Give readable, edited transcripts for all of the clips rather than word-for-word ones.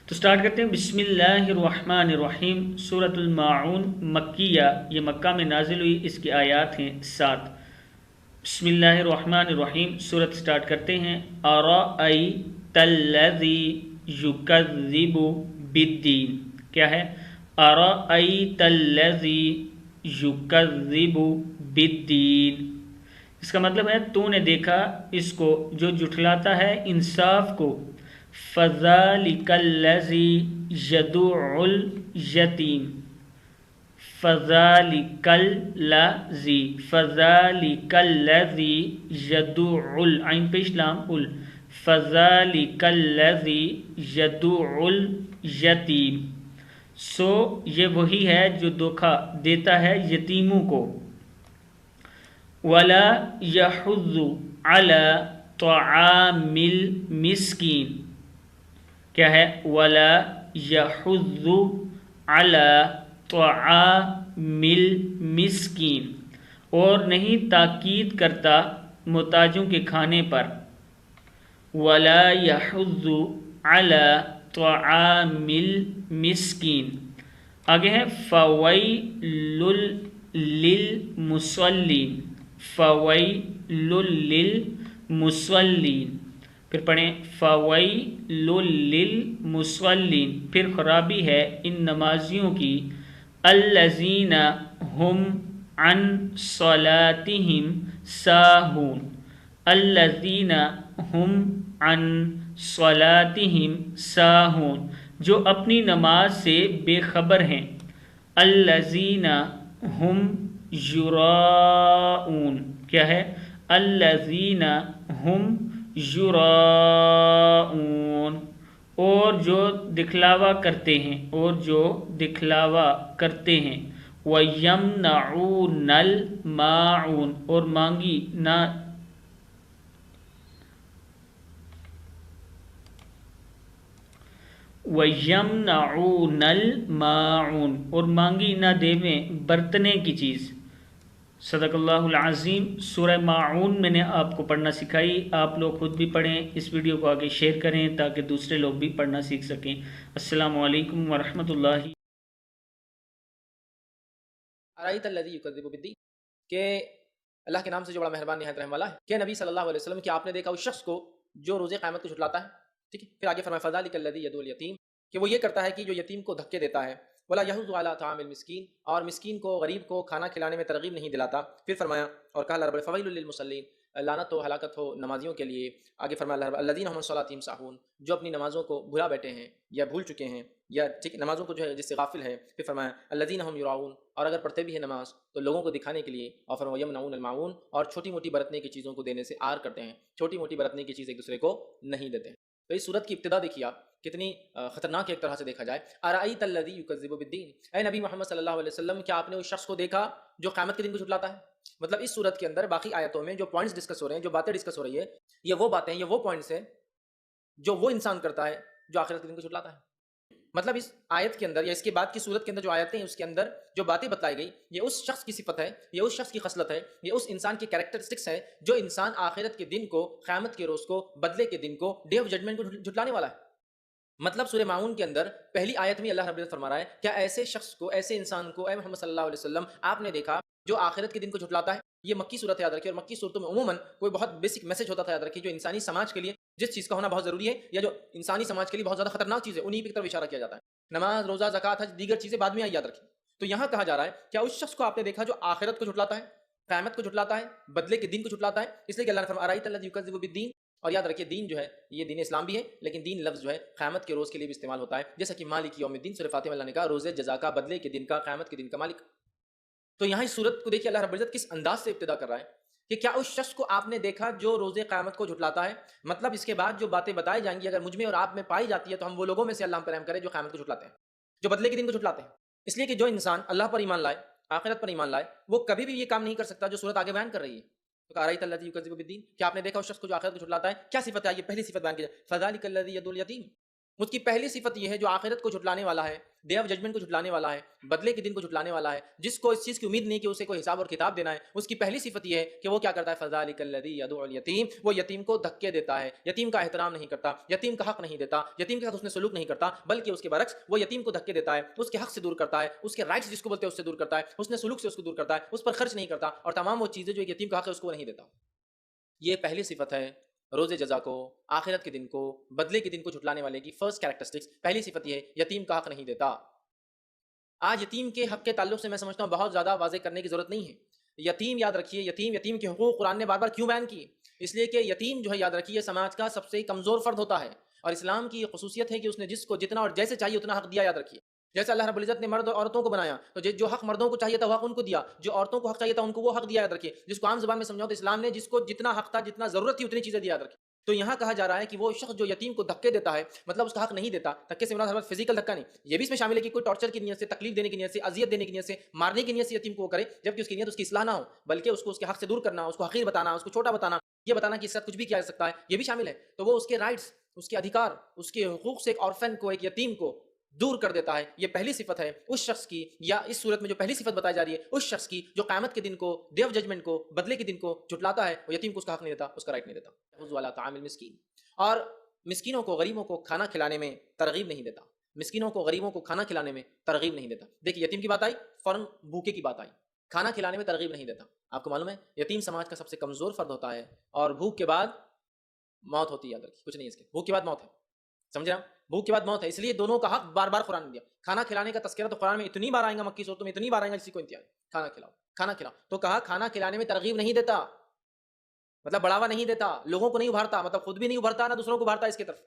تو سٹارٹ کرتے ہیں۔ بسم اللہ الرحمن الرحیم۔ سورۃ الماعون مکیہ، یہ مکہ میں نازل ہوئی، اس کی آیات ہیں 7۔ بسم اللہ الرحمن الرحیم، سورت سٹارٹ کرتے ہیں۔ ارأیت الذی یکذب بالدین، کیا ہے؟ ارأیت الذی یکذب بالدین، اس کا مطلب ہے تو نے دیکھا اس کو جو جھٹلاتا ہے انصاف کو۔ فذالک الذی یدع الیتیم، فذالک الذی، فذالک الذی یدع عین پیش لام ال، فذالک الذی یدع الیتیم، سو یہ وہی ہے جو دھوکہ دیتا ہے یتیموں کو۔ ولا یحض علی طعام المسکین، کیا ہے؟ ولا یحض علی طعام المسکین، اور نہیں تاکید کرتا محتاجوں کے کھانے پر۔ ولا یحض علی طعام المسکین، آگے ہے فویل للمصلین، فویل للمصلین، پھر پڑھیں فویل للمصلین، پھر خرابی ہے ان نمازیوں کی۔ الذین هم عن صلاتهم ساہون، الذین هم عن صلاتهم ساہون، جو اپنی نماز سے بے خبر ہیں۔ الذین هم یراؤون، کیا ہے؟ الذین هم یراؤون، اور جو دکھلاوا کرتے ہیں، اور جو دکھلاوا کرتے ہیں۔ وَيَمْنَعُونَ الْمَاعُونَ، اور مانگی نہ وَيَمْنَعُونَ الْمَاعُونَ، اور مانگی نہ دیویں برتنے کی چیز۔ صدق اللہ العظیم۔ سورہ ماعون میں نے آپ کو پڑھنا سکھائی، آپ لوگ خود بھی پڑھیں، اس ویڈیو کو آگے شیئر کریں تاکہ دوسرے لوگ بھی پڑھنا سیکھ سکیں۔ السلام علیکم ورحمۃ اللہ۔ ارأیت الذی یکذب بالدین، کہ اللہ کے نام سے جو بڑا مہربان نہایت رحم والا ہے، کہ نبی صلی اللہ علیہ وسلم کہ آپ نے دیکھا اس شخص کو جو روز قیامت کو جھٹلاتا ہے، ٹھیک ہے؟ پھر آگے فرمایا فذالک الذی یدع الیتیم، کہ وہ یہ کرتا ہے کہ جو یتیم کو دھکے دیتا ہے۔ ولا یحض علی طعام المسکین، اور مسکین کو، غریب کو کھانا کھلانے میں ترغیب نہیں دلاتا۔ پھر فرمایا اور کہا اللہ رب فویل للمصلین، لعنت و ہلاکت ہو نمازیوں کے لیے۔ آگے فرمایا اللہ رب الذین هم عن صلاتهم ساہون، جو اپنی نمازوں کو بھلا بیٹھے ہیں یا بھول چکے ہیں، یا ٹھیک نمازوں کو جو ہے جس سے غافل ہے۔ پھر فرمایا الذین هم یراؤون، اور اگر پڑھتے بھی ہیں نماز تو لوگوں کو دکھانے کے لیے۔ اور فرمایا یمنعون الماعون، اور چھوٹی موٹی برتنے کی چیزوں کو دینے سے آر کرتے ہیں، چھوٹی موٹی برتنے کی چیز ایک دوسرے کو نہیں دیتے ہیں۔ تو اس صورت کی ابتدا دیکھیے آپ کتنی خطرناک ایک طرح سے دیکھا جائے۔ ارأیت الذی یکذب بالدین، اے نبی محمد صلی اللہ علیہ وسلم کیا آپ نے اس شخص کو دیکھا جو قیامت کے دن کو جھٹلاتا ہے؟ مطلب اس صورت کے اندر باقی آیتوں میں جو پوائنٹس ڈسکس ہو رہے ہیں، جو باتیں ڈسکس ہو رہی ہے، یہ وہ باتیں، یہ وہ پوائنٹس ہیں جو وہ انسان کرتا ہے جو آخرت کے دن کو جھٹلاتا ہے۔ مطلب اس آیت کے اندر یا اس کے بعد کی صورت کے اندر جو آیتیں ہیں اس کے اندر جو باتیں بتلائی گئی، یہ اس شخص کی صفت ہے، یہ اس شخص کی خصلت ہے، یہ اس انسان کی کیریکٹرسٹکس ہے جو انسان آخرت کے دن کو، قیامت کے روز کو، بدلے کے دن کو، ڈے آف ججمنٹ کو جھٹلانے والا ہے۔ مطلب سورہ ماعون کے اندر پہلی آیت میں اللہ رب العزت فرما رہا ہے کیا ایسے شخص کو، ایسے انسان کو اے محمد صلی اللہ علیہ وسلم آپ نے دیکھا جو آخرت کے دن کو جھٹلاتا ہے؟ یہ مکی صورت یاد رکھیے، اور مکی صورتوں میں عموماً کوئی بہت بیسک میسج ہوتا تھا، یاد رکھیے، جو انسانی سماج کے لیے جس چیز کا ہونا بہت ضروری ہے، یا جو انسانی سماج کے لیے بہت زیادہ خطرناک چیز ہے، انہی کی طرف اشارہ کیا جاتا ہے۔ نماز، روزہ، زکوٰۃ، حج، دیگر چیزیں بعد میں آئی، یاد رکھیے۔ تو یہاں کہا جا رہا ہے کیا اس شخص کو آپ نے دیکھا جو آخرت کو جھٹلاتا ہے، قیامت کو جھٹلاتا ہے، بدلے کے دن کو جھٹلاتا ہے؟ اس لیے کہ اللہ نے فرمایا ارأیت الذی یکذب بالدین، اور یاد رکھیے دین جو ہے یہ دین اسلام بھی ہے، لیکن دین لفظ جو ہے قیامت کے روز کے لیے بھی استعمال ہوتا ہے، جیسا کہ مالک یوم الدین سورہ فاتحہ میں اللہ نے کہا روز جزا کا، بدلے کے دن کا، قیامت کے دن کا مالک۔ تو یہاں اس صورت کو دیکھیے اللہ رب العزت کس انداز سے ابتدا کر رہا ہے کہ کیا اس شخص کو آپ نے دیکھا جو روز قیامت کو جھٹلاتا ہے؟ مطلب اس کے بعد جو باتیں بتائی جائیں گی اگر مجھ میں اور آپ میں پائی جاتی ہے تو ہم وہ لوگوں میں سے اللہ ہم پر رحم کرے جو قیامت کو جھٹلاتے ہیں، جو بدلے کے دن کو جھٹلاتے ہیں۔ اس لیے کہ جو انسان اللہ پر ایمان لائے، آخرت پر ایمان لائے، وہ کبھی بھی یہ کام نہیں کر سکتا جو صورت آگے بیان کر رہی ہے۔ تو ارأیت الذی یکذب بالدین، کیا آپ نے دیکھا اس شخص کو جو آخرت کو جھٹلاتا ہے؟ کیا صفت ہے؟ یہ پہلی صفت بیان کی جائے، فذالک الذی یدع الیتیم، اس کی پہلی صفت یہ ہے جو آخرت کو جھٹلانے والا ہے، ڈے آف ججمنٹ کو جھٹلانے والا ہے، بدلے کے دن کو جھٹلانے والا ہے، جس کو اس چیز کی امید نہیں کہ اسے کوئی حساب اور کتاب دینا ہے، اس کی پہلی صفت یہ ہے کہ وہ کیا کرتا ہے، فذالک الذی یدعو الیتیم، وہ یتیم کو دھکے دیتا ہے، یتیم کا احترام نہیں کرتا، یتیم کا حق نہیں دیتا، یتیم کے ساتھ اس نے سلوک نہیں کرتا، بلکہ اس کے برعکس وہ یتیم کو دھکے دیتا ہے، اس کے حق سے دور کرتا ہے، اس کے رائٹس جس کو بولتے ہیں اس سے دور کرتا ہے، اس نے سلوک سے اس کو دور کرتا ہے، اس پر خرچ نہیں کرتا، اور تمام وہ چیزیں جو ایک یتیم کا حق ہے اس کو نہیں دیتا۔ یہ پہلی صفت ہے روز جزا کو، آخرت کے دن کو، بدلے کے دن کو جھٹلانے والے کی فرسٹ کیریکٹرسٹکس، پہلی صفت یہ ہے یتیم کا حق نہیں دیتا۔ آج یتیم کے حق کے تعلق سے میں سمجھتا ہوں بہت زیادہ واضح کرنے کی ضرورت نہیں ہے۔ یتیم یاد رکھیے، یتیم کے حقوق قرآن نے بار بار کیوں بیان کیے؟ اس لیے کہ یتیم جو ہے یاد رکھیے سماج کا سب سے کمزور فرد ہوتا ہے، اور اسلام کی یہ خصوصیت ہے کہ اس نے جس کو جتنا اور جیسے چاہیے اتنا حق دیا۔ یاد رکھیے جیسے اللہ رب العزت نے مرد اور عورتوں کو بنایا تو جو حق مردوں کو چاہیے تھا وہ حق ان کو دیا، جو عورتوں کو حق چاہیے تھا ان کو وہ حق دیا۔ یاد رکھیے جس کو عام زبان میں سمجھاؤ تو اسلام نے جس کو جتنا حق تھا، جتنا ضرورت تھی اتنی چیزیں دیا۔ یاد رکھیے تو یہاں کہا جا رہا ہے کہ وہ شخص جو یتیم کو دھکے دیتا ہے، مطلب اس کا حق نہیں دیتا، دھکے سے مراد فزیکل دھکا نہیں، یہ بھی اس میں شامل ہے کہ کوئی ٹارچر کی نیت سے، تکلیف دینے کی نیت سے، اذیت دینے کی نیت سے، مارنے کی نیت سے یتیم کو کرے، جبکہ اس کی نیت اس کی اصلاح نہ ہو، بلکہ اس کو اس کے حق سے دور کرنا، اس کو حقیر بتانا، اس کو چھوٹا بتانا، یہ بتانا کہ اس سے کچھ بھی کیا جا سکتا ہے، یہ بھی شامل ہے۔ تو وہ اس کے رائٹس، اس کے ادھیکار، اس کے حقوق سے ایک آرفن کو، ایک یتیم کو دور کر دیتا ہے۔ یہ پہلی صفت ہے اس شخص کی، یا اس صورت میں جو پہلی صفت بتائی جا رہی ہے اس شخص کی جو قیامت کے دن کو، ڈے آف ججمنٹ کو، بدلے کے دن کو جھٹلاتا ہے، وہ یتیم کو اس کا حق نہیں دیتا، اس کا رائٹ نہیں دیتا۔ حفظ والا طعام المسکین، اور مسکینوں کو، غریبوں کو کھانا کھلانے میں ترغیب نہیں دیتا، مسکینوں کو، غریبوں کو کھانا کھلانے میں ترغیب نہیں دیتا۔ دیکھیے یتیم کی بات آئی، فوراً بھوکے کی بات آئی، کھانا کھلانے میں ترغیب نہیں دیتا۔ آپ کو معلوم ہے یتیم سماج کا سب سے کمزور فرد ہوتا ہے، اور بھوک کے بعد موت ہوتی ہے۔ یاد رکھیے کچھ نہیں ہے اس کے، بھوک کے بعد موت ہے، سمجھ رہے ہیں؟ بھوک کے بعد موت ہے، اس لیے دونوں کا حق بار بار قرآن نے دیا۔ کھانا کھلانے کا تذکرہ تو قرآن میں اتنی بار آئے گا، مکی صورتوں میں اتنی بار آئے گا، کسی کو انتہا نہیں۔ کھانا کھلاؤ، کھانا کھلاؤ، تو کہا کھانا کھلانے میں ترغیب نہیں دیتا، مطلب بڑھاوا نہیں دیتا، لوگوں کو نہیں ابھارتا، مطلب خود بھی نہیں ابھرتا نہ دوسروں کو ابھارتا اس کی طرف۔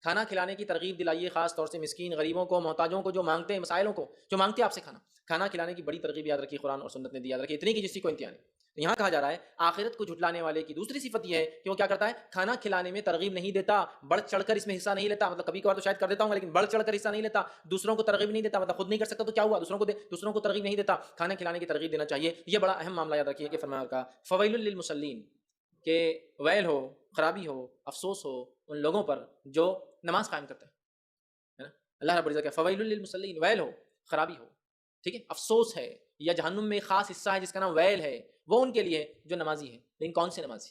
کھانا کھلانے کی ترغیب دلائیے، خاص طور سے مسکین، غریبوں کو، محتاجوں کو، جو مانگتے ہیں، مسائلوں کو جو مانگتے ہیں آپ سے کھانا کھلانے کی بڑی ترغیب یاد رکھیے قرآن اور سنت نے دی۔ یاد رکھیے اتنی کہ جس کی کوئی انتہا نہیں۔ تو یہاں کہا جا رہا ہے آخرت کو جھٹلانے والے کی دوسری صفت یہ ہے کہ وہ کیا کرتا ہے، کھانا کھلانے میں ترغیب نہیں دیتا، بڑھ چڑھ کر اس میں حصہ نہیں لیتا، مطلب کبھی کبھار تو شاید کر دیتا ہوں لیکن بڑھ چڑھ کر حصہ نہیں لیتا، دوسروں کو ترغیب نہیں دیتا، مطلب خود نہیں کر سکتا تو کیا ہوا، دوسروں کو ترغیب نہیں دیتا، کھانا کھلانے کی ترغیب دینا چاہیے۔ یہ بڑا اہم معاملہ یاد رکھیے کہ فرمایا کا فویل للمصلین، کہ ویل ہو، خرابی ہو، افسوس ہو ان لوگوں پر جو نماز قائم کرتے ہیں، ہے نا؟ اللہ رب العزت کا فویل للمصلین، ویل ہو، خرابی ہو، ٹھیک ہے، افسوس ہے، یا جہنم میں خاص حصہ ہے جس کا نام ویل ہے، وہ ان کے لیے جو نمازی ہے۔ لیکن کون سے نمازی؟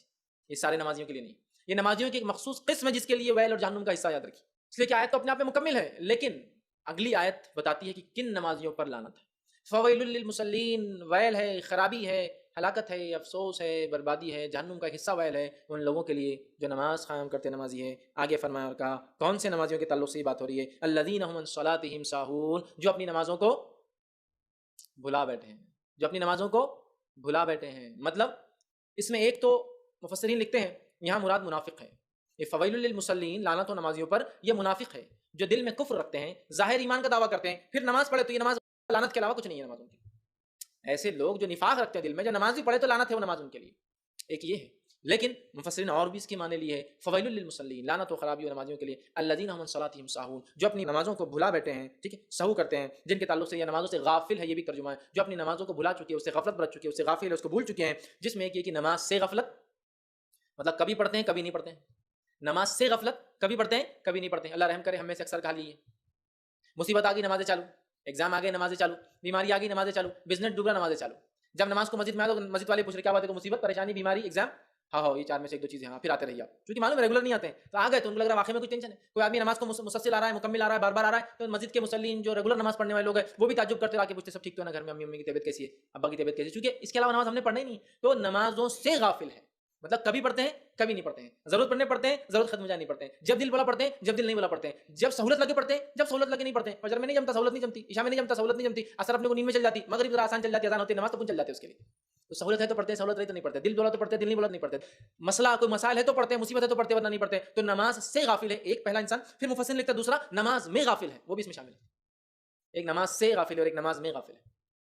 یہ سارے نمازیوں کے لیے نہیں، یہ نمازیوں کی ایک مخصوص قسم ہے جس کے لیے ویل اور جہنم کا حصہ یاد رکھیے۔ اس لیے کہ آیت تو اپنے آپ میں مکمل ہے، لیکن اگلی آیت بتاتی ہے کہ کن نمازیوں پر لعنت ہے۔ فویل للمصلین، ویل ہے، خرابی ہے، ہلاکت ہے، افسوس ہے، بربادی ہے، جہنم کا حصہ ویل ہے ان لوگوں کے لیے جو نماز قائم کرتے نمازی ہے۔ آگے فرمایا اور کہا کون سے نمازیوں کے تعلق سے یہ بات ہو رہی ہے، الذین هم عن صلاتهم ساہون، جو اپنی نمازوں کو بھلا بیٹھے ہیں، جو اپنی نمازوں کو بھلا بیٹھے ہیں۔ مطلب اس میں ایک تو مفسرین لکھتے ہیں یہاں مراد منافق ہے، یہ فویل للمصلین لعنت و نمازیوں پر، یہ منافق ہے جو دل میں کفر رکھتے ہیں، ظاہر ایمان کا دعویٰ کرتے ہیں، پھر نماز پڑھے تو یہ نماز لعنت کے علاوہ کچھ نہیں ہے نمازوں کی۔ ایسے لوگ جو نفاق رکھتے ہیں دل میں، جو نماز بھی پڑھے تو لعنت ہے وہ نماز ان کے لیے، ایک یہ ہے۔ لیکن مفسرین اور بھی اس کی معنی لی ہے فویل للمصلین، لعنت و خرابی و نمازیوں کے لیے، الذین هم عن صلاتهم ساہون، جو اپنی نمازوں کو بھلا بیٹھے ہیں، ٹھیک ہے، سہو کرتے ہیں، جن کے تعلق سے یہ نمازوں سے غافل ہے، یہ بھی ترجمہ ہے، جو اپنی نمازوں کو بھلا چکی ہے، اس سے غفلت برت چکی ہے، اس سے غافل ہے، اس کو بھول چکے ہیں، جس میں ایک یہ کہ نماز سے غفلت، مطلب کبھی پڑھتے ہیں کبھی نہیں پڑھتے ہیں، نماز سے غفلت، کبھی پڑھتے ہیں کبھی نہیں پڑھتے ہیں۔ اللہ رحم کرے، ہم میں سے اکثر کہا لیے مصیبت آ گئی نمازیں چالو، ایگزام آ گئے نمازیں چالو، بیماری آ گئی نمازیں چالو، بزنس ڈوبا نمازیں چالو۔ جب نماز کو مسجد میں آیا تو مسجد والے پوچھ رہے کیا بات ہے، تو مصیبت، پریشانی، بیماری، ایگزام، ہاں یہ چار میں سے ایک دو چیزیں، ہاں پھر آتے رہیے آپ، کیونکہ معلوم ہے ریگولر نہیں آتے ہیں تو آ گئے تو ان کو لگ رہا ہے واقعی میں کچھ ٹینشن ہے۔ کوئی آدمی نماز کو مسلسل آ رہا ہے، مکمل آ رہا ہے، بار بار آ رہا ہے، تو مسجد کے مصلین جو ریگولر نماز پڑھنے والے لوگ ہیں وہ بھی تعجب کرتے رہا کہ پوچھتے سب ٹھیک تو ہے نا، گھر میں امی کی طبیعت کیسی ہے، ابا کی طبیعت کیسی ہے، چونکہ اس کے علاوہ نماز ہم نے پڑھنا ہی نہیں، تو نمازوں سے غافل ہے، مطلب کبھی پڑھتے ہیں کبھی نہیں پڑھتے ہیں، ضرورت پڑنے پڑھتے ہیں، ضرورت ختم ہو جائے نہیں پڑھتے ہیں، جب دل بولا پڑھتے ہیں، جب دل نہیں بولا پڑھتے ہیں، جب سہولت لگے پڑھتے ہیں، جب سہولت لگے نہیں پڑھتے ہیں، فجر میں نہیں جمتا سہولت نہیں جمتی، عشاء میں نہیں جمتا سہولت نہیں جمتی، عصر اپنے کو نیند میں چل جاتی، مغرب ذرا آسان چل جاتی، اذان ہوتی ہے، نماز تو چل جاتی ہے اس کے لیے، تو سہولت ہے تو پڑھتے ہیں، سہولت رہی تو نہیں پڑھتے، دل بولا تو پڑھتے ہیں، دل نہیں بولا نہیں پڑھتے، مسئلہ کوئی مسائل ہے تو پڑھتے ہیں، مصیبت ہے تو پڑھتے ورنہ نہیں پڑھتے، تو نماز سے غافل ہے ایک پہلا انسان۔ پھر مفسر لکھتا ہے دوسرا نماز میں غافل ہے، وہ بھی اس میں شامل ہے، ایک نماز سے غافل ہے اور ایک نماز میں غافل ہے،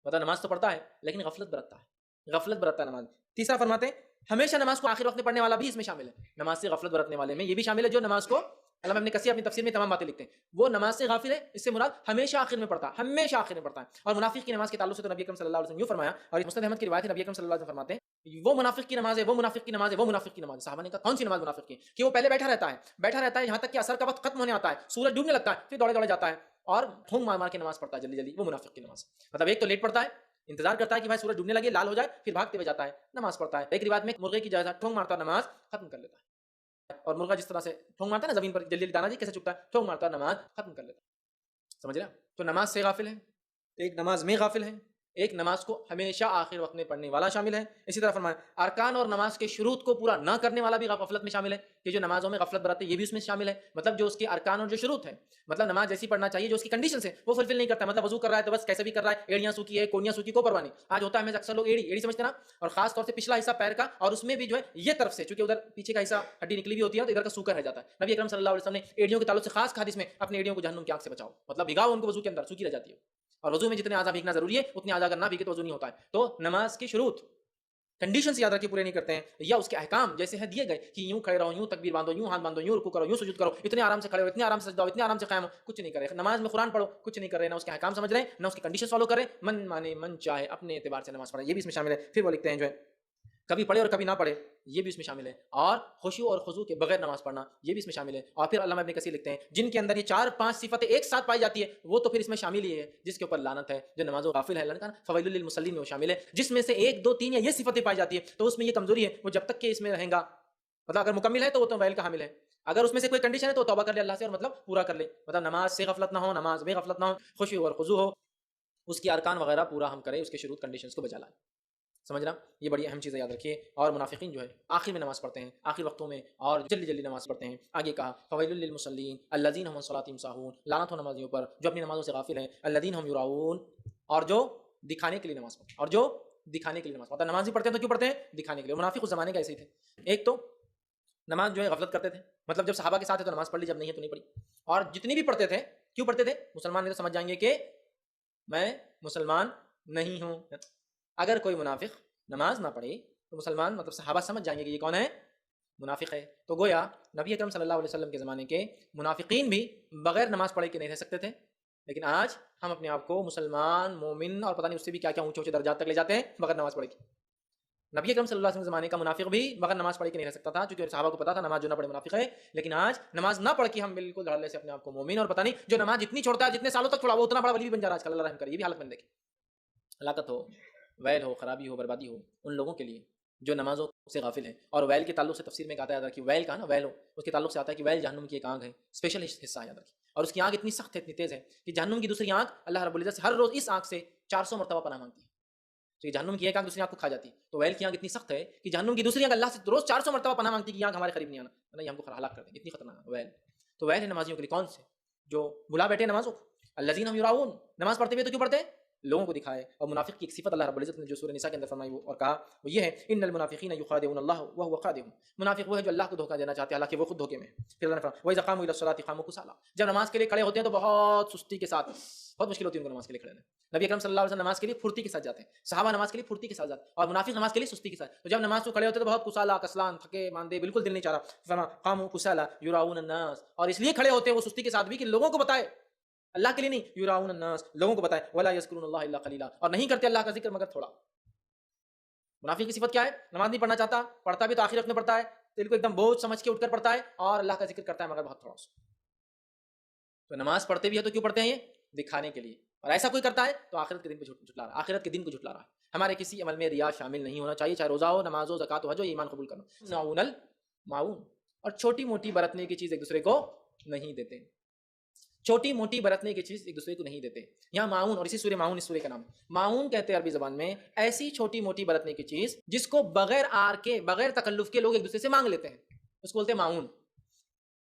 مطلب نماز تو پڑھتا ہے لیکن غفلت برتتا ہے، غفلت برتتا ہے نماز۔ تیسرا فرماتے ہیں ہمیشہ نماز کو آخر وقت میں پڑھنے والا بھی اس میں شامل ہے، نماز سے غفلت برتنے والے میں یہ بھی شامل ہے جو نماز کو علامہ ابن کثیر اپنی تفسیر میں تمام باتیں لکھتے ہیں. وہ نماز سے غافل ہے، اس سے مراد ہمیشہ آخر میں پڑھتا ہے، ہمیشہ آخر میں پڑھتا ہے. اور منافق کی نماز کے تعلق سے تو نبی اکرم صلی اللہ علیہ وسلم یوں فرمایا، اور اس مسند احمد کی روایت ہے، نبی اکرم صلی اللہ علیہ وسلم فرماتے ہیں وہ منافق کی نماز ہے، وہ منافق کی نماز ہے، وہ منافق کی نماز ہے. صحابہ نے کہا کون سی نماز منافق کی؟ کہ وہ پہلے بیٹھا رہتا ہے یہاں تک کہ عصر کا وقت ختم ہونے آتا ہے، سورج ڈوبنے لگتا ہے، پھر دوڑے جاتا ہے اور ٹھونگ مار کے نماز پڑھتا ہے جلدی جلدی. وہ منافق کی نماز. مطلب ایک تو لیٹ پڑتا ہے، انتظار کرتا ہے کہ بھائی سورج ڈوبنے لگے، لال ہو جائے، پھر بھاگتے ہوئے جاتا ہے نماز پڑھتا ہے. ایک روایت میں مرغے کی جیسا ٹھونگ مارتا ہے، نماز ختم کر لیتا ہے. اور مرغا جس طرح سے ٹھونگ مارتا ہے نا زمین پر جلدی دانا جی کیسے چپتا ہے، ٹھونگ مارتا ہے، نماز ختم کر لیتا ہے. سمجھ رہے؟ تو نماز سے غافل ہے، ایک نماز میں غافل ہے، ایک نماز کو ہمیشہ آخر وقت میں پڑھنے والا شامل ہے. اسی طرح فرمایا ارکان اور نماز کے شروط کو پورا نہ کرنے والا بھی غفلت میں شامل ہے، کہ جو نمازوں میں غفلت برتے یہ بھی اس میں شامل ہے. مطلب جو اس کے ارکان اور جو شروط ہے، مطلب نماز جیسی پڑھنا چاہیے جو اس کی کنڈیشنز ہے وہ فلفل نہیں کرتا. مطلب وضو کر رہا ہے تو بس کیسے بھی کر رہا ہے، ایڑیاں سوکھی ہے، کونیاں سوکھی، کو پرواہ نہیں. آج ہوتا ہے ہمیں اکثر لوگ ایڑی سمجھتے نا، اور خاص طور سے پچھلا حصہ پیر کا، اور اس میں بھی جو ہے یہ طرف سے چونکہ ادھر پیچھے کا حصہ ہڈی نکلی بھی ہوتی ہے تو ادھر کا سوکھا رہ جاتا ہے. نبی اکرم صلی اللہ علیہ وسلم نے ایڑیوں کے تعلق سے خاص حدیث میں اپنے ایڑیوں کو جہنم کی آگ سے بچاؤ، مطلب بھگاؤ ان کو وضو کے اندر، سوکھی رہ جاتی ہے. اور وضو میں جتنے اعضاء بھیگنا ضروری ہے اتنے اعضاء اگر نہ بھیگے تو وضو نہیں ہوتا ہے. تو نماز کی شروط کنڈیشنز یاد رکھے پورے نہیں کرتے ہیں، یا اس کے احکام جیسے ہیں دیے گئے کہ یوں کھڑے رہو، یوں تکبیر باندھو، یوں ہاتھ باندھو، یوں رکوع کرو، یوں سجود کرو، اتنے آرام سے کھڑے ہو، اتنے آرام سے سجدہ ہو، اتنے آرام سے قائم ہو، کچھ نہیں کرے. نماز میں قرآن پڑھو، کچھ نہیں کر رہے، نہ اس کے احکام سمجھ رہے ہیں، نہ اس کی کنڈیشنز فالو کر رہے ہیں. من مانے من چاہے اپنے اعتبار سے نماز پڑھے، یہ بھی اس میں شامل ہے. پھر وہ لکھتے ہیں جو ہے کبھی پڑھے اور کبھی نہ پڑھے، یہ بھی اس میں شامل ہے. اور خشوع اور خضوع کے بغیر نماز پڑھنا، یہ بھی اس میں شامل ہے. اور پھر علامہ ابن کثیر لکھتے ہیں جن کے اندر یہ 4-5 صفتیں ایک ساتھ پائی جاتی ہے وہ تو پھر اس میں شامل ہی ہے، جس کے اوپر لعنت ہے، جو نمازوں غافل ہے، اللہ فویل للمصلین میں وہ شامل ہے. جس میں سے 1 2 3 یا یہ صفتیں پائی جاتی ہے تو اس میں یہ کمزوری ہے، وہ جب تک کہ اس میں رہیں گا، مطلب اگر مکمل ہے تو وہ تو ویل کا حامل ہے. اگر اس میں سے کوئی کنڈیشن ہے تو توبہ کر لے اللہ سے اور مطلب پورا کر لے. مطلب نماز سے غفلت نہ ہو، نماز میں غفلت نہ ہو، خشوع اور خضوع ہو، اس کی ارکان وغیرہ پورا ہم کریں، اس کے شروط کنڈیشنز کو بجا لائیں. سمجھ رہا؟ یہ بڑی اہم چیزیں یاد رکھیے. اور منافقین جو ہے آخر میں نماز پڑھتے ہیں، آخر وقتوں میں، اور جلدی نماز پڑھتے ہیں. آگے کہا فویل للمصلین الذین هم عن صلاتهم ساہون، لعنت ہو نمازیوں پر جو اپنی نمازوں سے غافل ہیں. الذین هم یراؤون، اور جو دکھانے کے لیے نماز پڑھتے ہیں، اور جو دکھانے کے لیے نماز پڑھتے ہیں. نماز ہی پڑھتے ہیں تو کیوں پڑھتے ہیں؟ دکھانے کے لیے. منافق اس زمانے کا ایسے ہی تھے. ایک تو نماز جو ہے غفلت کرتے تھے، مطلب جب صحابہ کے ساتھ ہے تو نماز پڑھ لی، جب نہیں ہے تو نہیں پڑھی. اور جتنی بھی پڑھتے تھے کیوں پڑھتے تھے؟ مسلمان تو سمجھ جائیں گے کہ میں مسلمان نہیں ہوں. اگر کوئی منافق نماز نہ پڑھے تو مسلمان مطلب صحابہ سمجھ جائیں گے کہ یہ کون ہے؟ منافق ہے. تو گویا نبی اکرم صلی اللہ علیہ وسلم کے زمانے کے منافقین بھی بغیر نماز پڑھے کے نہیں رہ سکتے تھے. لیکن آج ہم اپنے آپ کو مسلمان، مومن اور پتہ نہیں اس سے بھی کیا کیا اونچے اونچے درجات تک لے جاتے ہیں بغیر نماز پڑھے کے. نبی اکرم صلی اللہ علیہ وسلم کے زمانے کا منافق بھی بغیر نماز پڑھے کے نہیں رہ سکتا تھا، کیونکہ صحابہ کو پتا تھا نماز جو نہ پڑھے منافق ہے. لیکن آج نماز نہ پڑھ کے ہم بالکل دھڑلے سے اپنے آپ کو مومن، اور پتہ نہیں جو نماز جتنی چھوڑتا ہے، جتنے سالوں تک چھوڑا، وہ اتنا بڑا ولی بھی بن جا رہا ہے آج کل. اللہ رحم کرے. یہ بھی حالت بن دیکھیں، ہلاکت ہو، ویل ہو، خرابی ہو، بربادی ہو ان لوگوں کے لیے جو نمازوں سے غافل ہیں. اور ویل کے تعلق سے تفسیر میں کہتا ہے کہ ویل کا نا ویل ہو، اس کے تعلق سے آتا ہے کہ ویل جہنم کی ایک آنکھ ہے، اسپیشل حصہ یاد رکھیے. اور اس کی آنکھ اتنی سخت ہے، اتنی تیز ہے کہ جہنم کی دوسری آنکھ اللہ رب العزت سے ہر روز اس آنکھ سے 400 مرتبہ پناہ مانگتی ہے. تو یہ جہنم کی ایک آنکھ دوسری آنکھ کو کھا جاتی ہے. تو ویل کی آنکھ اتنی سخت ہے کہ جہنم کی دوسری آنکھ اللہ سے روز 400 مرتبہ پناہ مانگتی ہے کہ آنکھ ہمارے قریب نہیں آنا، نہیں ہم کو ہلاک کر دیں. اتنی خطرناک ویل. تو ویل ہے نمازیوں کے لیے کون سے؟ جو بلا بیٹھے نمازوں کو. الذین هم یراؤون، نماز پڑھتے ہوئے تو کیوں پڑھتے ہیں؟ لوگوں کو دکھائے. اور منافق کی ایک صفت اللہ رب العزت نے جو سورہ نساء کے اندر فرمائی اور کہا وہ یہ ہے ان المنافقین یخادعون اللہ وهو خادعهم. منافق وہ ہے جو اللہ کو دھوکہ دینا چاہتے ہیں حالانکہ وہ خود دھوکے میں ہیں. پھر اللہ نے فرمایا واذا قاموا الى الصلاة قاموا كسالى، جب نماز کے لیے کھڑے ہوتے ہیں تو بہت سستی کے ساتھ، بہت مشکل ہوتی ہے ان کو نماز کے لیے کھڑے ہونا. نبی اکرم صلی اللہ علیہ وسلم نماز کے لیے پھرتی کے ساتھ جاتے ہیں، صحابہ نماز کے لیے پھرتی کے ساتھ جاتے ہیں، اور منافق نماز کے لیے سستی کے ساتھ. تو جب نماز کو کھڑے ہوتے ہیں تو بہت کسالى، کسلان، تھکے ماندے، بالکل دل نہیں چاہ رہا. فرمایا قاموا كسالى يراؤون الناس، اور اس لیے کھڑے ہوتے ہیں وہ سستی کے ساتھ بھی کہ لوگوں کو بتائے، اللہ کے لیے نہیں. یراؤون الناس، لوگوں کو بتائے. ولا یذکرون اللہ الا قلیلا، اور نہیں کرتے اللہ کا ذکر مگر تھوڑا. منافق کی صفت کیا ہے؟ نماز نہیں پڑھنا چاہتا، پڑھتا بھی تو آخر وقت میں پڑھتا ہے، دل کو ایک دم بوجھ سمجھ کے اٹھ کر پڑھتا ہے، اور اللہ کا ذکر کرتا ہے مگر بہت تھوڑا سا. تو نماز پڑھتے بھی ہے تو کیوں پڑھتے ہیں؟ یہ دکھانے کے لیے. اور ایسا کوئی کرتا ہے تو آخرت کے دن کو جھٹلا رہا ہے، آخرت کے دن کو جھٹلا رہا ہے. ہمارے کسی عمل میں ریا شامل نہیں ہونا چاہیے، چاہے روزہ ہو، نماز ہو، زکات ہو، حج ہو، ایمان قبول کرنا. معاون المعاون، اور چھوٹی موٹی برتنے کی چیز ایک دوسرے کو نہیں دیتے. چھوٹی موٹی برتنے کی چیز ایک دوسرے کو نہیں دیتے. یہاں معاون، اور اسی سورہ معاون اس سورہ کا نام ہے. معاون کہتے ہیں عربی زبان میں ایسی چھوٹی موٹی برتنے کی چیز جس کو بغیر آر کے، بغیر تکلف کے لوگ ایک دوسرے سے مانگ لیتے ہیں، اس کو بولتے ہیں معاون.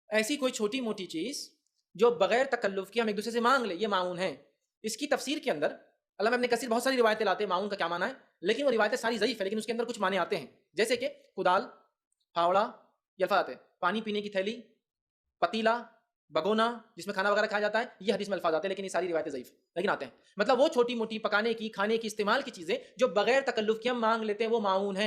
ایسی کوئی چھوٹی موٹی چیز جو بغیر تکلف کے ہم ایک دوسرے سے مانگ لیں، یہ معاون ہے. اس کی تفسیر کے اندر علامہ ابن کثیر بہت ساری روایتیں لاتے ہیں معاون کا کیا معنی ہے، لیکن وہ روایتیں ساری ضعیف ہے، لیکن اس کے اندر کچھ معنی آتے ہیں. جیسے کہ کدال، پھاوڑا، یہ الفاظ آتے ہیں. پانی پینے کی تھیلی، پتیلا، بگونا جس میں کھانا وغیرہ کھایا جاتا ہے، یہ حدیث میں الفاظ آتے ہیں، لیکن یہ ساری روایتیں ضعیف ہیں، لیکن آتے ہیں. مطلب وہ چھوٹی موٹی پکانے کی، کھانے کی، استعمال کی چیزیں جو بغیر تکلف کے ہم مانگ لیتے ہیں وہ معاون ہیں.